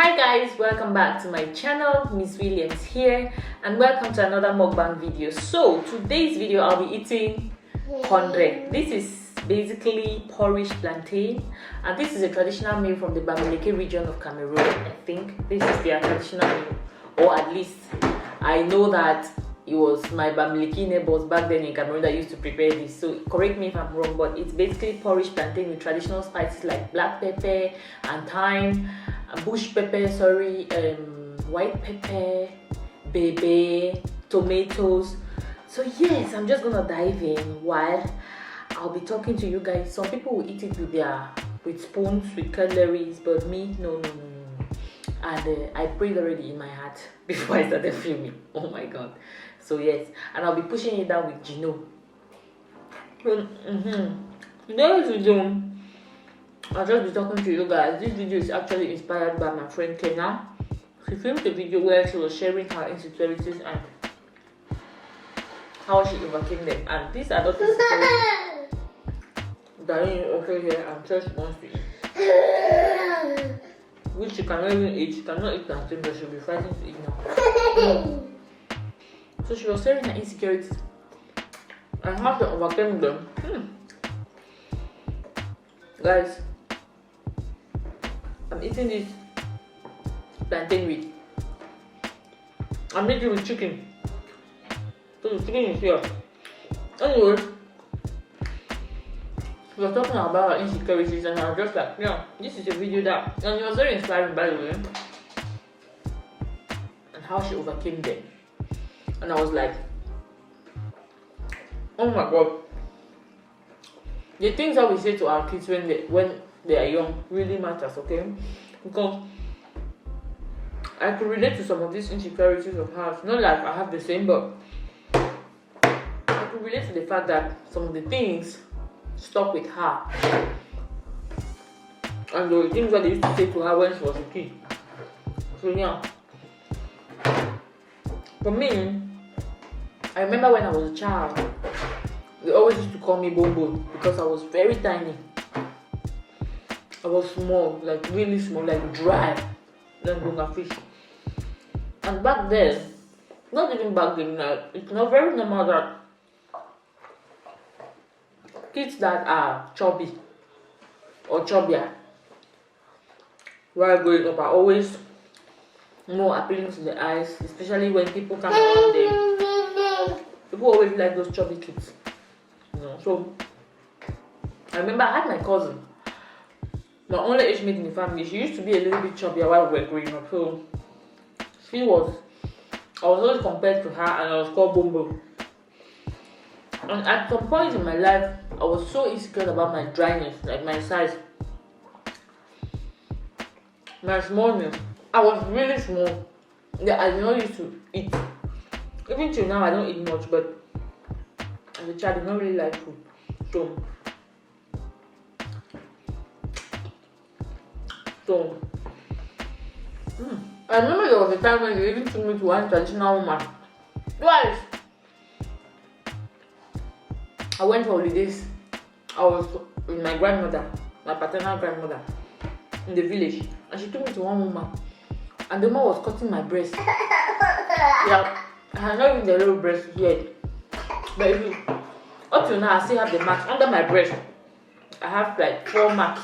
Hi guys, welcome back to my channel. Miss Williams here, and welcome to another mukbang video. So today's video I'll be eating kondre. This is basically porridge plantain, and this is a traditional meal from the Bamileke region of Cameroon. I think this is their traditional meal, or at least I know that it was my Bamileke neighbors back then in Cameroon that used to prepare this. So correct me if I'm wrong, but it's basically porridge plantain with traditional spices like black pepper and thyme, bush pepper, white pepper, bebe, tomatoes. So yes, I'm just gonna dive in while I'll be talking to you guys. Some people will eat it with spoons, with cutleries, but me, no. And I prayed already in my heart before I started filming. Oh my god. So yes, and I'll be pushing it down with Gino. I'll just be talking to you guys. This video is actually inspired by my friend Kenya. She filmed a video where she was sharing her insecurities and how she overcame them. And these are not insecurities that is also here and just wants to eat. Which she cannot even eat. She cannot eat plantain, but she'll be fighting to eat now. So she was sharing her insecurities and how to overcome them. Guys, I'm eating this plantain with. I'm eating with chicken. So the chicken is here. Anyway, we were talking about our insecurities, and I was just like, yeah, this is a video that, and it was very inspiring, by the way, and how she overcame them. And I was like, oh my god, the things that we say to our kids when they are young really matters, okay? Because I could relate to some of these insecurities of hers. Not like I have the same, but I could relate to the fact that some of the things stuck with her, and the things that they used to say to her when she was a kid. So yeah, for me, I remember when I was a child, they always used to call me Bobo because I was very tiny. I was small, like really small, like dry, like bunga fish. And back then, not even back then, it's not very normal that kids that are chubby or chubbier while growing up are always more appealing to the eyes, especially when people come around them. People always like those chubby kids, you know. So I remember I had my cousin, my only age mate in the family. She used to be a little bit chubbier while we were growing up. So I was always compared to her, and I was called Bombo. And at some point in my life, I was so insecure about my dryness, like my size, my smallness. I was really small. Yeah, I did not used to eat. Even till now, I don't eat much, but as a child, I don't really like food. So I remember there was a time when they even took me to one traditional woman. Twice. I went for holidays. I was with my grandmother, my paternal grandmother, in the village, and she took me to one woman, and the woman was cutting my breast. Yeah, I had not even the little breast yet, but up till now I still have the marks under my breast. I have like 4 marks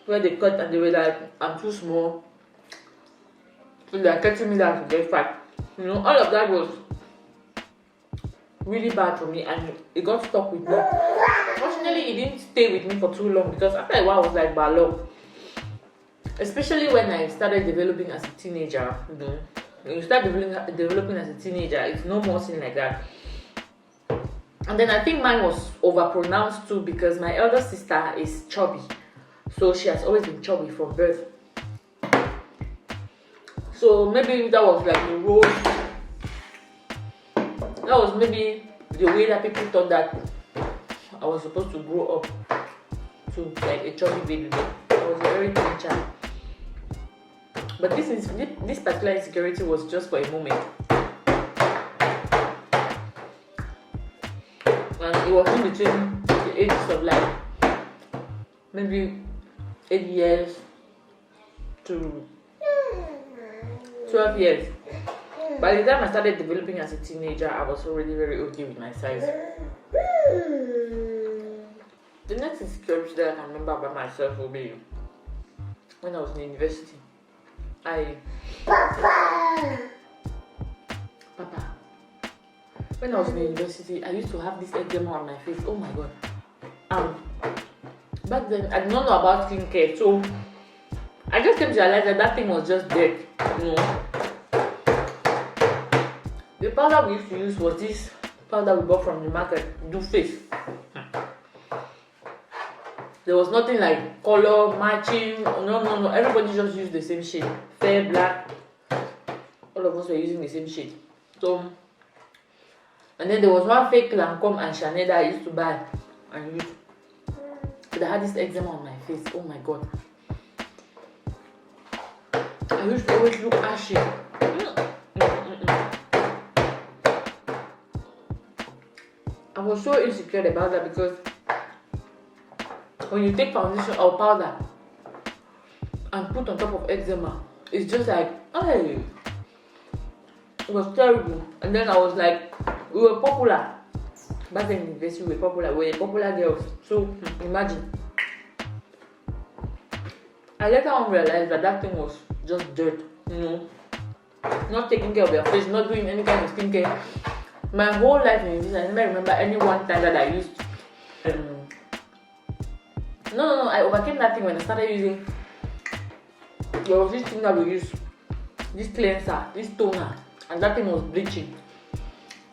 where they cut, and they were like, I'm too small, so they are cutting me down to get fat. You know, all of that was really bad for me, and it got stuck with me. Fortunately, it didn't stay with me for too long, because after a while I was like ballo. Especially when I started developing as a teenager. You know, when you start developing as a teenager, it's no more thing like that. And then I think mine was overpronounced too, because my elder sister is chubby, so she has always been chubby from birth. So maybe that was like the role. That was maybe the way that people thought that I was supposed to grow up to like a chubby baby. But I was a very thin child. But this particular insecurity was just for a moment, and it was in between the ages of like maybe 8 years to 12 years. By the time I started developing as a teenager, I was already very okay with my size. The next insecurity that I can remember about myself will be when I was in university. Papa. When I was in university, I used to have this eczema on my face. Oh my god. Back then, I did not know about skincare, so I just came to realize that thing was just dead. You know. The powder we used to use was this powder we bought from the market, do face. There was nothing like color matching. No. Everybody just used the same shade. Fair, black. All of us were using the same shade. So, and then there was one fake Lancome and Chanel that I used to buy and use. But I had this eczema on my face. Oh my god. I used to always look ashy. I was so insecure about that because when you take foundation or powder and put on top of eczema, it's just like, hey, it was terrible. And then I was like, we were popular. Back in university, we were popular. We were popular girls. So imagine. I later on realized that thing was just dirt, you know. Not taking care of your face, not doing any kind of skincare. My whole life in university, I never remember any one time that I used. No, I overcame that thing when I started using. There was this thing that we used, this cleanser, this toner, and that thing was bleaching.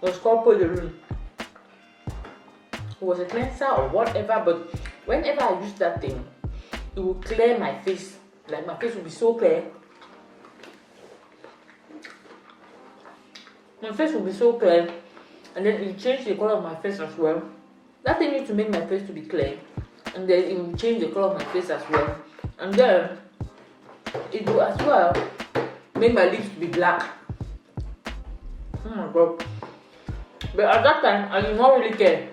It was called Poderun. It was a cleanser or whatever, but whenever I used that thing, it would clear my face. Like my face would be so clear. My face would be so clear, and then it changed the color of my face as well. That thing used to make my face to be clear, and then it will change the color of my face as well. And then it will as well make my lips to be black. Oh my god. But at that time, I did not really care.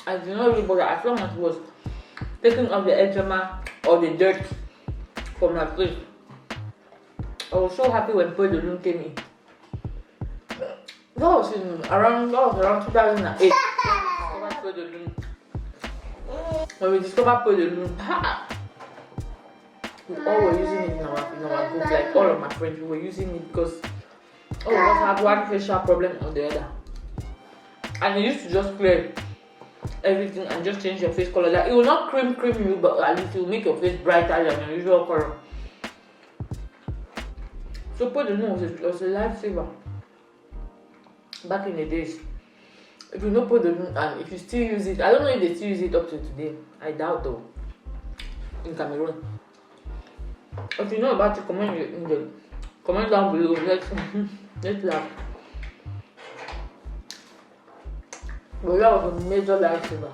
I did not really bother as long as it was taking off the eczema or the dirt from my face. I was so happy when Peau de Lune came in. That was around 2008. When we discovered Peau de Lune, we all were using it in our group. Like all of my friends, we were using it because all of us had one facial problem or the other. And it used to just clear everything and just change your face color. Like it will not cream you, but at least it will make your face brighter than your usual color. So Peau de Lune was a lifesaver back in the days. If you know Peau de Lune and if you still use it, I don't know if they still use it up to today. I doubt though. In Cameroon. If you know about it, comment down below. Let's laugh. But that was a major lifesaver.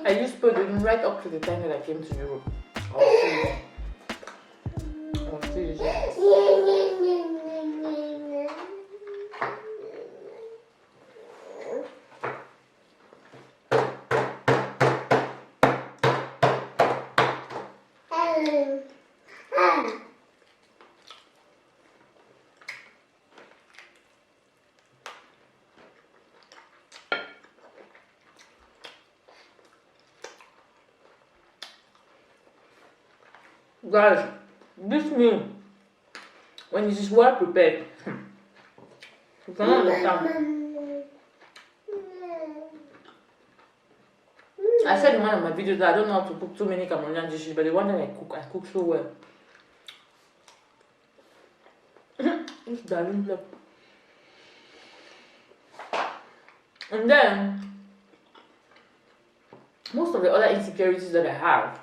I used Peau de Lune right up to the time that I came to Europe. I was still using it. Guys, this meal, when it is well prepared, you cannot understand. I said in one of my videos that I don't know how to cook too many Cameroonian dishes, but the one that I cook so well. It's darling love. And then, most of the other insecurities that I have,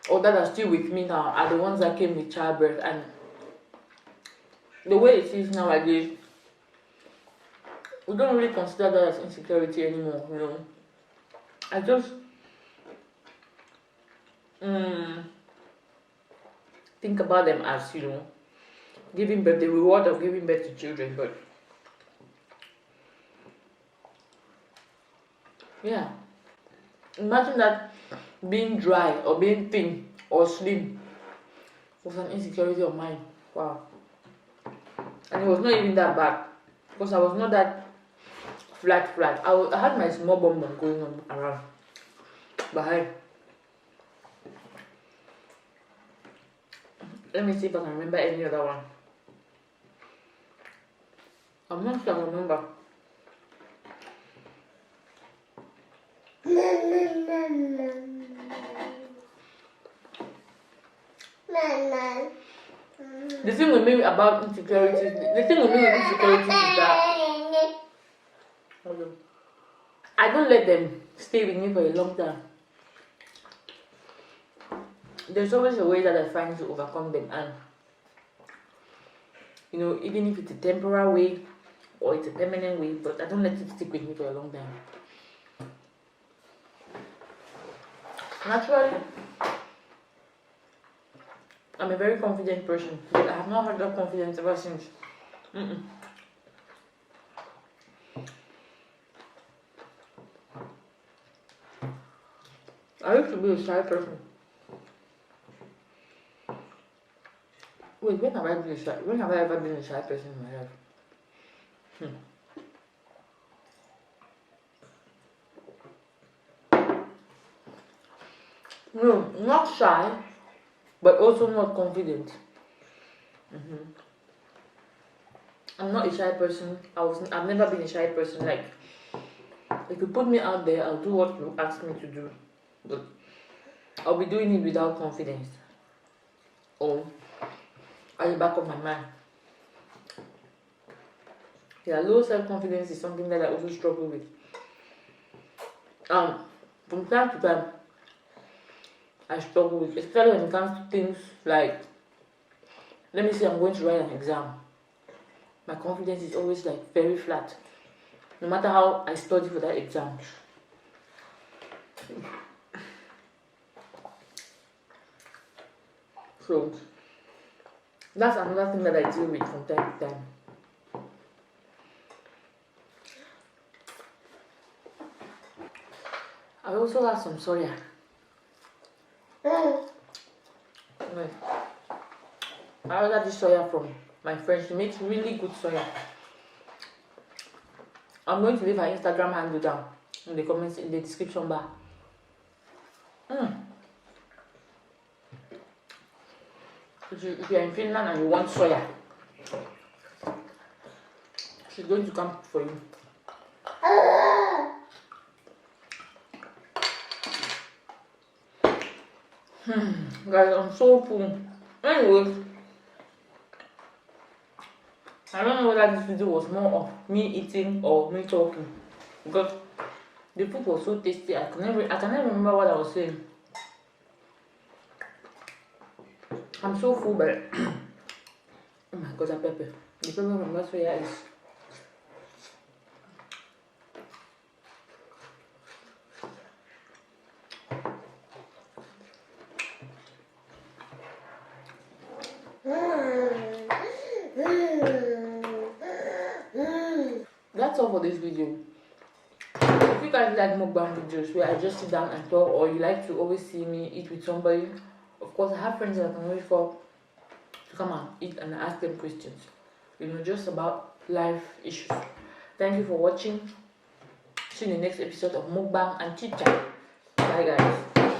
or that are still with me now, are the ones that came with childbirth. And the way it is nowadays, we don't really consider that as insecurity anymore, you know. I just think think about them as, you know, giving birth, the reward of giving birth to children. But yeah, imagine that being dry or being thin or slim was an insecurity of mine. Wow. And it was not even that bad because I was not that flat. I had my small bum going on around behind. Let me see if I can remember any other one. I'm not sure I remember. The thing with me about insecurities, the thing with me with insecurities is that I don't let them stay with me for a long time. There's always a way that I find to overcome them, and you know, even if it's a temporary way or it's a permanent way, but I don't let it stick with me for a long time. Naturally, I'm a very confident person, but I have not had that confidence ever since. I used to be a shy person. Wait, when have I been a shy? When have I ever been a shy person in my life? No, not shy, but also not confident. I'm not a shy person. I've never been a shy person. Like, if you put me out there, I'll do what you ask me to do, but I'll be doing it without confidence or at the back of my mind. Yeah, low self-confidence is something that I also struggle with. From time to time, I struggle with, especially when it comes to things like, let me say I'm going to write an exam. My confidence is always like very flat, no matter how I study for that exam. So that's another thing that I deal with from time to time. I also have some soya. I ordered this soya from my friend. She makes really good soya. I'm going to leave her Instagram handle down in the comments, in the description bar. If you're in Finland and you want soya, she's going to come for you. Guys, I'm so full. Anyway, I don't know whether this video was more of me eating or me talking, because the food was so tasty. I cannot remember what I was saying. I'm so full, but oh my god, that pepper. The pepper from that soya is. That's all for this video. If you guys like mukbang videos where I just sit down and talk, or you like to always see me eat with somebody, of course I have friends that I can wait for to come and eat and ask them questions, you know, just about life issues. Thank you for watching. See you in the next episode of mukbang and chitchat. Bye guys.